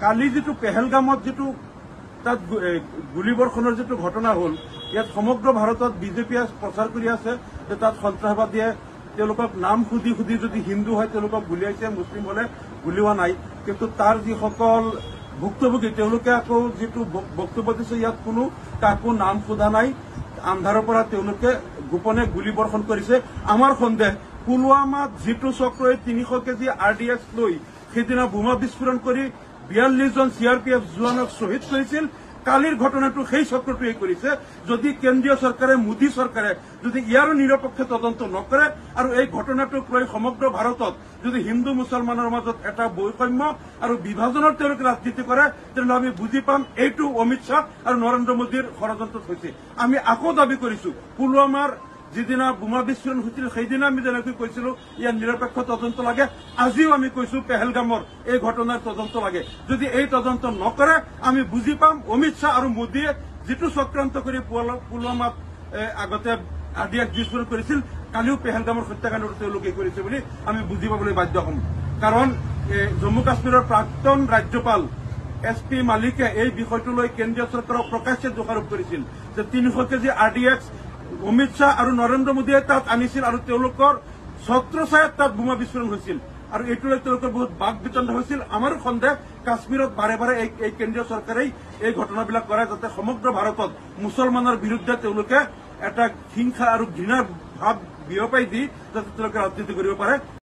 কালি যেটো পেহেলগামত যেটো তাত গুলীবৰ্ষণৰ যেটো ঘটনা হ'ল ইয়াত সমগ্ৰ ভাৰতত বিজেপিয়ে প্ৰচাৰ কৰি আছে যে তাত সন্ত্ৰাসবাদীয়ে তেওঁলোকক নাম সুধি সুধি যদি হিন্দু হয় তেওঁলোকক গুলিয়াইছে, মুছলিম হলে গুলিওৱা নাই। কিন্তু তাৰ যিসকল ভুক্তভোগী তেওঁলোকে আকৌ যেটো বক্তব্য দিছে ইয়াত কোনো কাকো নাম সোধা নাই, আন্ধাৰৰ পৰা তেওঁলোকে গোপনে গুলীবৰ্ষণ কৰিছে। আমাৰ সন্দেহ পুলৱামাত যেটো চক্ৰই 300 কেজি RDX লৈ সেইদিনা বোমা বিস্ফোৰণ কৰি 42 জন CRPF জোৱানক শ্বহীদ কৰিছিল, কালিৰ ঘটনাটো সেই চক্ৰটোৱে কৰিছে। যদি কেন্দ্ৰীয় চৰকাৰে, মোদী চৰকাৰে যদি ইয়াৰো নিৰপেক্ষ তদন্ত নকৰে আৰু এই ঘটনাটোক লৈ সমগ্ৰ ভাৰতত যদি হিন্দু মুছলমানৰ মাজত এটা বৈষম্য আৰু বিভাজনৰ তেওঁলোকে ৰাজনীতি কৰে, তেনেহ'লে আমি বুজি পাম এইটো অমিত শ্বাহ আৰু নৰেন্দ্ৰ মোদীৰ ষড়যন্ত্ৰত হৈছে। আমি আকৌ দাবী কৰিছো পুলৱামাৰ যিদিনা বোমা বিস্ফোৰণ হৈছিল সেইদিনা আমি যেনেকৈ কৈছিলো ইয়াৰ নিৰপেক্ষ তদন্ত লাগে, আজিও আমি কৈছো পেহেলগামৰ এই ঘটনাৰ তদন্ত লাগে। যদি এই তদন্ত নকৰে আমি বুজি পাম অমিত শ্বাহ আৰু মোদীয়ে যেটো চক্ৰান্ত কৰি পুলৱামাত আগতে RDX বিস্ফোৰণ কৰিছিল, কালিও পেহেলগামৰ হত্যাকাণ্ডটো তেওঁলোকে কৰিছে বুলি আমি বুজি পাবলৈ বাধ্য হ'ম। কাৰণ জম্মু কাশ্মীৰৰ প্ৰাক্তন ৰাজ্যপাল SP মালিকে এই বিষয়টো লৈ কেন্দ্ৰীয় চৰকাৰক প্ৰকাশ্যে দোষাৰোপ কৰিছিল যে 300 কেজি RDX অমিত শ্বাহ আৰু নৰেন্দ্ৰ মোদীয়ে তাত আনিছিল আৰু তেওঁলোকৰ ছত্ৰছায়াত তাত বোমা বিস্ফোৰণ হৈছিল আৰু এইটোলৈ তেওঁলোকৰ বহুত বাক বিতণ্ড হৈছিল। আমাৰো সন্দেহ কাশ্মীৰত বাৰে বাৰে এই কেন্দ্ৰীয় চৰকাৰেই এই ঘটনাবিলাক কৰে যাতে সমগ্ৰ ভাৰতত মুছলমানৰ বিৰুদ্ধে তেওঁলোকে এটা হিংসা আৰু ঘৃণাৰ ভাৱ বিয়পাই দি যাতে তেওঁলোকে ৰাজনীতি কৰিব পাৰে।